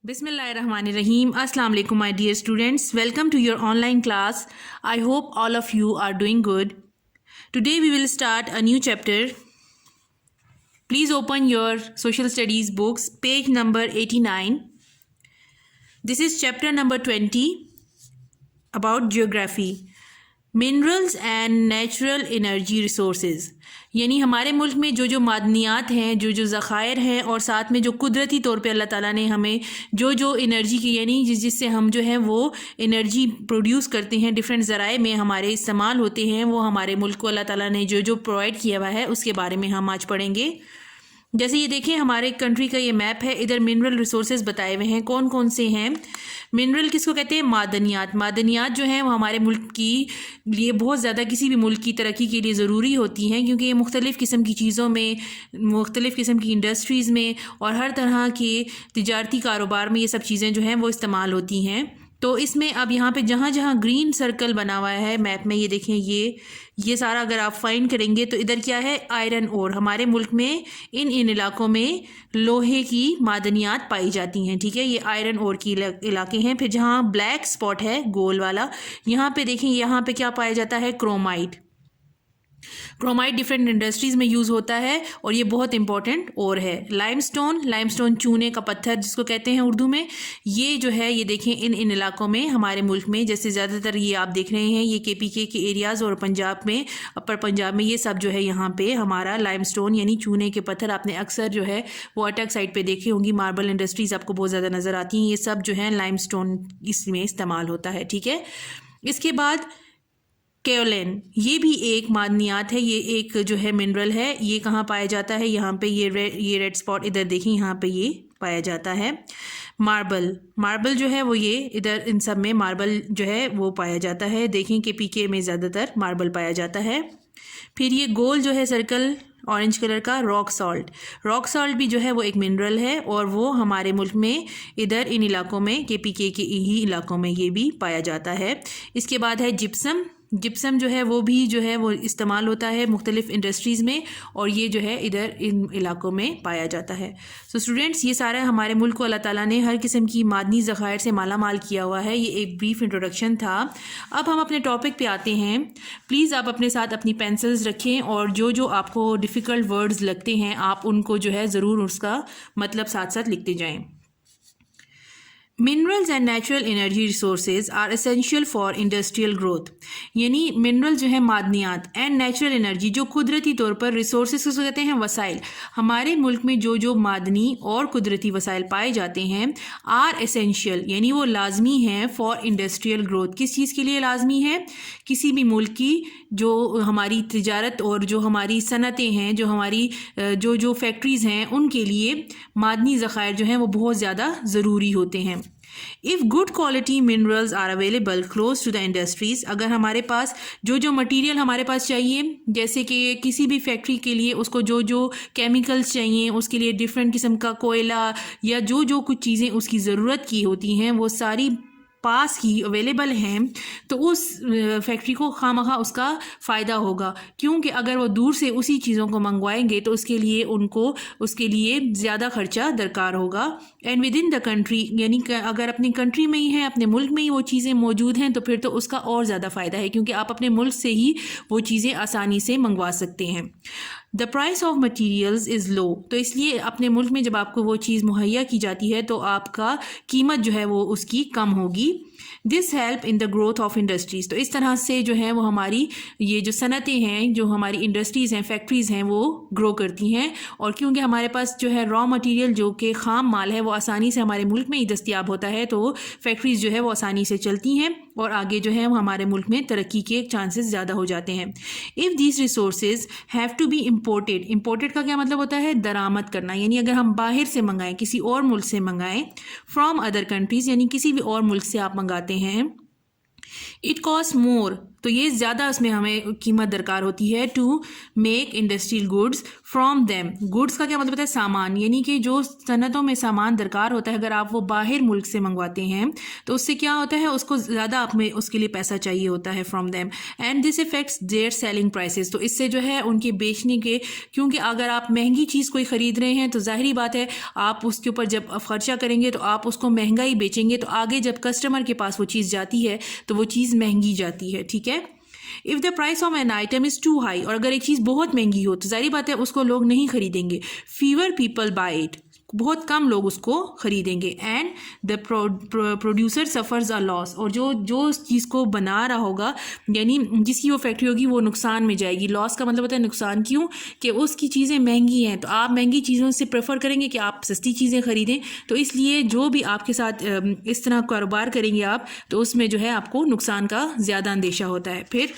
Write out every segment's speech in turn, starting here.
Bismillahirrahmanirrahim. Assalamu alaikum, my dear students. Welcome to your online class. I hope all of you are doing good. Today we will start a new chapter. Please open your social studies books, page number 89. This is chapter number 20 about geography. Minerals and natural energy resources, यानी हमारे मुल्क में जो जो मादनियात हैं, जो जो ज़ख़ायर हैं, और साथ में जो कुदरती तौर पे अल्लाह ताला ने हमें जो जो एनर्जी की, यानी जिससे हम जो है वो एनर्जी प्रोड्यूस करते हैं, डिफरेंट ज़राए में हमारे इस्तेमाल होते हैं, वो हमारे मुल्क को अल्लाह ताला ने जो जो प्रोवाइड किया हुआ है उसके बारे में हम आज पढ़ेंगे। जैसे ये देखें, हमारे कंट्री का ये मैप है, इधर मिनरल रिसोर्सेज बताए हुए हैं कौन कौन से हैं। मिनरल किसको कहते हैं? मादनियात। मादनियात जो हैं वो हमारे मुल्क की लिए बहुत ज़्यादा, किसी भी मुल्क की तरक्की के लिए ज़रूरी होती हैं, क्योंकि ये मुख्तलिफ़ किस्म की चीज़ों में, मुख्तलिफ़ किस्म की इंडस्ट्रीज़ में और हर तरह के तिजारती कारोबार में ये सब चीज़ें जो हैं वो इस्तेमाल होती हैं। तो इसमें अब यहाँ पे जहाँ जहाँ ग्रीन सर्कल बना हुआ है मैप में, ये देखें, ये सारा अगर आप फाइंड करेंगे तो इधर क्या है? Iron ore. हमारे मुल्क में इन इलाकों में लोहे की मादनियात पाई जाती हैं, ठीक है। ये आयरन ओर की इलाके हैं। फिर जहाँ ब्लैक स्पॉट है गोल वाला, यहाँ पे देखें, यहाँ पे क्या पाया जाता है? क्रोमाइट। क्रोमाइट डिफरेंट इंडस्ट्रीज़ में यूज़ होता है और ये बहुत इंपॉर्टेंट और है। लाइमस्टोन चूने का पत्थर जिसको कहते हैं उर्दू में, ये जो है, ये देखें, इन इलाकों में हमारे मुल्क में, जैसे ज़्यादातर ये आप देख रहे हैं, ये KPK के एरियाज़ और पंजाब में, अपर पंजाब में, ये सब जो है यहाँ पे हमारा लाइमस्टोन यानी चूने के पत्थर आपने अक्सर जो है वो अटक साइड पर देखे होंगी। मार्बल इंडस्ट्रीज़ आपको बहुत ज़्यादा नज़र आती हैं। ये सब जो है लाइमस्टोन इसमें इस्तेमाल होता है, ठीक है। इसके बाद केओलिन, ये भी एक मादनियात है, ये एक जो है मिनरल है। ये कहाँ पाया जाता है? यहाँ पे ये रेड स्पॉट इधर देखिए, यहाँ पे ये पाया जाता है। मार्बल जो है वो ये इधर इन सब में मार्बल जो है वो पाया जाता है। देखें कि PK में ज़्यादातर मार्बल पाया जाता है। फिर ये गोल जो है सर्कल ऑरेंज कलर का, रॉक सॉल्ट भी जो है वो एक मिनरल है और वो हमारे मुल्क में इधर इन इलाकों में, KPK के ही इलाकों में ये भी पाया जाता है। इसके बाद है जिप्सम जो है वो भी जो है वो इस्तेमाल होता है मुख्तलिफ़ इंडस्ट्रीज़ में, और ये जो है इधर इन इलाकों में पाया जाता है। सो स्टूडेंट्स, ये सारा हमारे मुल्क को अल्लाह ताला ने हर किस्म की मादनी ज़ख़ायर से माला माल किया हुआ है। ये एक ब्रीफ इंट्रोडक्शन था। अब हम अपने टॉपिक पे आते हैं। प्लीज़ आप अपने साथ अपनी पेंसिल्स रखें और जो जो आपको डिफ़िकल्ट वर्ड्स लगते हैं आप उनको जो है ज़रूर उसका मतलब साथ साथ लिखते जाएँ। Minerals and natural energy resources are essential for industrial growth, यानी मिनरल जो है मादनियात एंड नेचुरल एनर्जी जो कुदरती तौर पर रिसोर्सेज को कहते हैं, वसाइल। हमारे मुल्क में जो जो मादनी और कुदरती वसाइल पाए जाते हैं, आर एसेंशियल यानी वो लाजमी हैं फॉर इंडस्ट्रियल ग्रोथ। किस चीज़ के लिए लाजमी है? किसी भी मुल्क की जो हमारी तिजारत और जो हमारी सनतें हैं, जो हमारी जो फैक्ट्रीज़ हैं, उनके लिए मादनी ज़ख़ायर जो हैं वो बहुत ज़्यादा ज़रूरी होते हैं। If good quality minerals are available close to the industries, अगर हमारे पास जो जो मटेरियल हमारे पास चाहिए, जैसे कि किसी भी फैक्ट्री के लिए उसको जो जो केमिकल्स चाहिए, उसके लिए डिफरेंट किस्म का कोयला या जो जो कुछ चीज़ें उसकी ज़रूरत की होती हैं, वो सारी पास ही अवेलेबल हैं, तो उस फैक्ट्री को खामखा उसका फ़ायदा होगा। क्योंकि अगर वो दूर से उसी चीज़ों को मंगवाएंगे तो उसके लिए ज़्यादा ख़र्चा दरकार होगा। And with in the country, यानी अगर अपनी कंट्री में ही है, अपने मुल्क में ही वो चीज़ें मौजूद हैं, तो फिर तो उसका और ज़्यादा फ़ायदा है, क्योंकि आप अपने मुल्क से ही वो चीज़ें आसानी से मंगवा सकते हैं। The price of materials is low, तो इसलिए अपने मुल्क में जब आपको वो चीज़ मुहैया की जाती है तो आपका कीमत जो है वो उसकी कम होगी। This help in the growth of industries, तो इस तरह से जो है वो हमारी ये जो सनतें हैं, जो हमारी इंडस्ट्रीज़ हैं, फैक्ट्रीज़ हैं, वो ग्रो करती हैं। और क्योंकि हमारे पास जो है रॉ मटेरियल जो कि ख़ाम माल है वो आसानी से हमारे मुल्क में ही दस्तियाब होता है, तो फैक्ट्रीज़ जो है वो आसानी से चलती हैं और आगे जो है हमारे मुल्क में तरक्की के चांसेस ज़्यादा हो जाते हैं। If these resources have to be imported का क्या मतलब होता है? दरामद करना, यानी अगर हम बाहर से मंगाएं, किसी और मुल्क से मंगाएं, फ्रॉम अदर कंट्रीज़, यानी किसी भी और मुल्क से आप मंगाते हैं, इट कॉस्ट मोर, तो ये ज़्यादा उसमें हमें कीमत दरकार होती है to make industrial goods from them. Goods का क्या मतलब होता है? सामान, यानी कि जो सनतों में सामान दरकार होता है अगर आप वो बाहर मुल्क से मंगवाते हैं तो उससे क्या होता है, उसको ज़्यादा आप में उसके लिए पैसा चाहिए होता है from them, and this affects their selling prices. तो इससे जो है उनके बेचने के, क्योंकि अगर आप महंगी चीज़ कोई ख़रीद रहे हैं तो जाहिर बात है आप उसके ऊपर जब खर्चा करेंगे तो आप उसको महंगा ही बेचेंगे, तो आगे जब कस्टमर के पास वो चीज़ जाती है तो वो चीज़ महंगी जाती है। ठीक है, if the price of an item is too high, और अगर एक चीज़ बहुत महंगी हो तो जाहिर बात है उसको लोग नहीं खरीदेंगे। फीवर पीपल बाय इट, बहुत कम लोग उसको खरीदेंगे। And the producer suffers a loss, और जो उस चीज़ को बना रहा होगा यानी जिसकी वो फैक्ट्री होगी वो नुकसान में जाएगी। लॉस का मतलब होता है नुकसान, क्यों कि उसकी चीज़ें महंगी हैं तो आप महंगी चीज़ों से प्रेफर करेंगे कि आप सस्ती चीज़ें ख़रीदें। तो इसलिए जो भी आपके साथ इस तरह कारोबार करेंगे आप, तो उसमें जो है आपको नुकसान का ज़्यादा अंदेशा होता है। फिर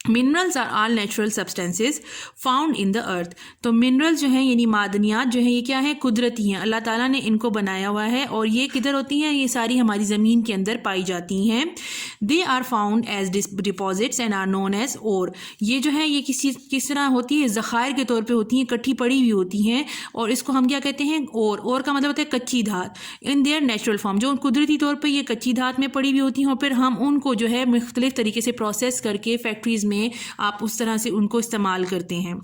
minerals are all natural substances found in the earth, तो मिनरल्स जो हैं यानी मादनियात जो हैं ये क्या है? कुदरती हैं, अल्लाह ताला ने इनको बनाया हुआ है और ये किधर होती हैं? ये सारी हमारी ज़मीन के अंदर पाई जाती हैं। They are found as deposits and are known as ore, ये जो है ये किस तरह होती है? ज़खायर के तौर पे होती हैं, इकट्ठी पड़ी हुई होती हैं, और इसको हम क्या कहते हैं? ओर का मतलब होता है कच्ची धात। इन देयर नेचुरल फॉर्म, जो कुदरती तौर पर ये कच्ची धात में पड़ी हुई होती हैं और फिर हम उनको जो है मुख्तलिफ तरीके से प्रोसेस करके फैक्ट्रीज़ में आप उस तरह से उनको इस्तेमाल करते हैं।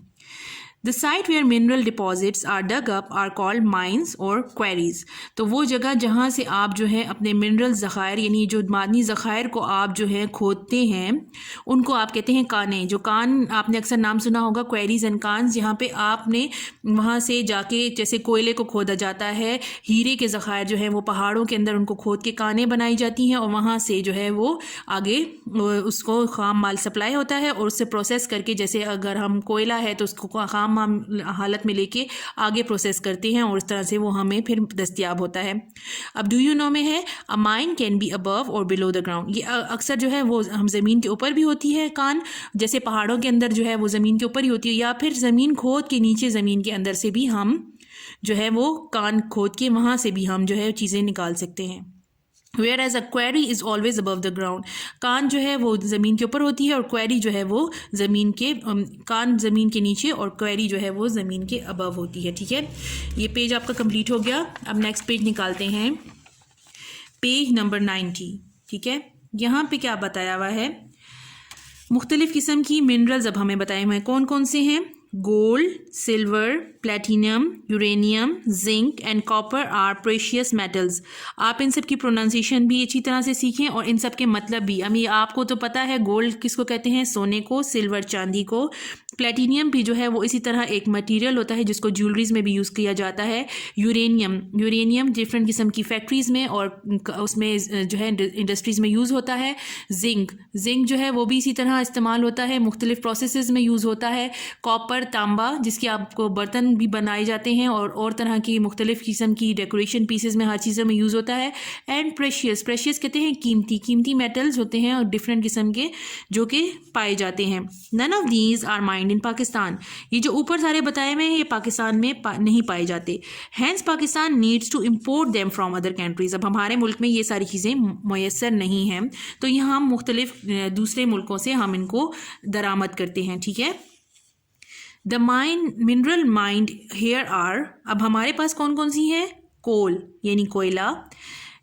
The site where mineral deposits are dug up are called mines or quarries, तो वो जगह जहाँ से आप जो है अपने मिनरल ज़खायर यानी जो मादनी ज़खायर को आप जो है खोदते हैं उनको आप कहते हैं काने। जो कान आपने अक्सर नाम सुना होगा, क्वेरीज एंड कान्स, जहाँ पे आपने वहाँ से जाके जैसे कोयले को खोदा जाता है, हीरे के ज़खायर जो है वो पहाड़ों के अंदर उनको खोद के कानें बनाई जाती हैं और वहाँ से जो है वो आगे उसको खाम माल सप्लाई होता है और उससे प्रोसेस करके, जैसे अगर हम कोयला है तो उसको खाम हालत में लेके आगे प्रोसेस करते हैं और इस तरह से वो हमें फिर दस्तयाब होता है। अब डू यू नो में है अ माइन कैन बी अबव और बिलो द ग्राउंड, ये अक्सर जो है वो हम ज़मीन के ऊपर भी होती है कान, जैसे पहाड़ों के अंदर जो है वो ज़मीन के ऊपर ही होती है, या फिर ज़मीन खोद के नीचे ज़मीन के अंदर से भी हम जो है वो कान खोद के वहाँ से भी हम जो है चीज़ें निकाल सकते हैं। Whereas a quarry is always above the ground, कान जो है वो ज़मीन के ऊपर होती है और क्वेरी जो है वो ज़मीन के कान ज़मीन के नीचे और क्वेरी जो है वो ज़मीन के अबव होती है। ठीक है, ये पेज आपका कंप्लीट हो गया। अब नेक्स्ट पेज निकालते हैं, पेज नंबर 90। ठीक है, यहाँ पे क्या बताया हुआ है? मुख्तलिफ़ किस्म की मिनरल्स अब हमें बताए हुए हैं, कौन कौन से हैं? Gold, silver, platinum, uranium, zinc and copper are precious metals. आप इन सब की प्रोनाउंसिएशन भी अच्छी तरह से सीखें और इन सब के मतलब भी। अभी आपको तो पता है गोल्ड किसको कहते हैं? सोने को। सिल्वर चांदी को। प्लेटिनियम भी जो है वो इसी तरह एक मटेरियल होता है जिसको ज्वेलरीज में भी यूज़ किया जाता है। यूरेनियम डिफरेंट किस्म की फैक्ट्रीज़ में और उसमें जो है इंडस्ट्रीज़ में यूज़ होता है। जिंक जो है वो भी इसी तरह इस्तेमाल होता है, मुख्तलिफ प्रोसेसेस में यूज़ होता है। कॉपर तांबा, जिसके आपको बर्तन भी बनाए जाते हैं और तरह की मुख्तलिफ किस्म की डेकोरेशन पीसेस में हर चीज़ों में यूज़ होता है। एंड प्रेशियस कहते हैं कीमती मेटल्स होते हैं और डिफरेंट किस्म के जो कि पाए जाते हैं। None of these are mined in Pakistan, ये जो ऊपर सारे बताए हुए हैं ये पाकिस्तान में नहीं पाए जाते। Hence Pakistan needs to import them from other countries, अब हमारे मुल्क में ये सारी चीज़ें मैसर नहीं हैं तो यहाँ हम मुख्तलिफ दूसरे मुल्कों से हम इनको दरामद करते हैं। ठीक है, the mineral mined here are, अब हमारे पास कौन कौन सी हैं? कोल यानी कोयला,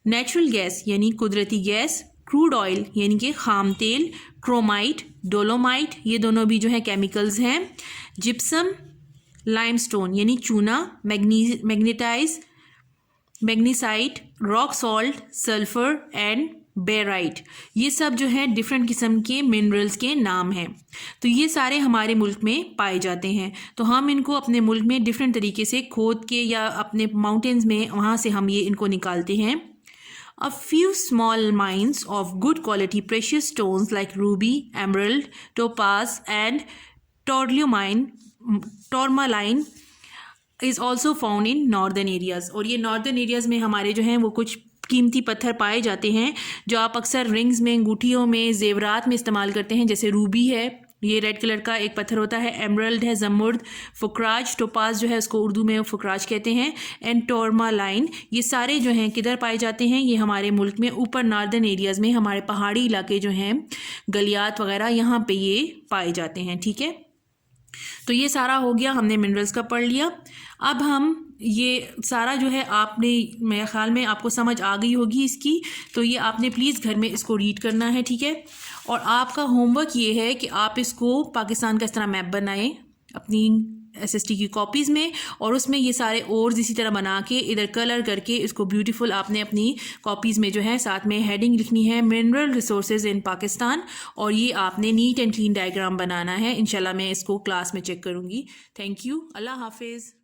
नेचुरल गैस यानी कुदरती गैस, क्रूड ऑयल यानी कि खाम तेल, क्रोमाइट, डोलोमाइट, ये दोनों भी जो है केमिकल्स हैं। जिप्सम, लाइमस्टोन यानी चूना, magnesite, rock salt, sulphur and barite, ये सब जो है डिफरेंट किस्म के मिनरल्स के नाम हैं। तो ये सारे हमारे मुल्क में पाए जाते हैं, तो हम इनको अपने मुल्क में डिफरेंट तरीके से खोद के या अपने माउंटेन्स में वहाँ से हम ये इनको निकालते हैं। A few small mines of good quality precious stones like ruby, emerald, topaz and tourmaline is also found in northern areas, और ये northern areas में हमारे जो हैं वो कुछ कीमती पत्थर पाए जाते हैं जो आप अक्सर रिंग्स में, अंगूठियों में, जेवरात में इस्तेमाल करते हैं, जैसे रूबी है, ये रेड कलर का एक पत्थर होता है, एमरल्ड है, जमुर्द, फुकराज, टोपाज जो है उसको उर्दू में फुकराज कहते हैं, एंड टोरमालाइन। ये सारे जो हैं किधर पाए जाते हैं? ये हमारे मुल्क में ऊपर नॉर्दर्न एरियाज़ में, हमारे पहाड़ी इलाके जो हैं, गलियात वगैरह, यहाँ पे ये पाए जाते हैं। ठीक है, तो ये सारा हो गया, हमने मिनरल्स का पढ़ लिया। अब हम ये सारा जो है आपने, मेरे ख्याल में आपको समझ आ गई होगी इसकी, तो ये आपने प्लीज़ घर में इसको रीड करना है। ठीक है, और आपका होमवर्क ये है कि आप इसको पाकिस्तान का इस तरह मैप बनाएं अपनी SST की कॉपीज़ में, और उसमें ये सारे ओर्स इसी तरह बना के इधर कलर करके इसको ब्यूटीफुल आपने अपनी कॉपीज़ में जो है साथ में हेडिंग लिखनी है, मिनरल रिसोर्सेज इन पाकिस्तान, और ये आपने नीट एंड क्लीन डायग्राम बनाना है। इंशाल्लाह मैं इसको क्लास में चेक करूँगी। थैंक यू, अल्लाह हाफिज़।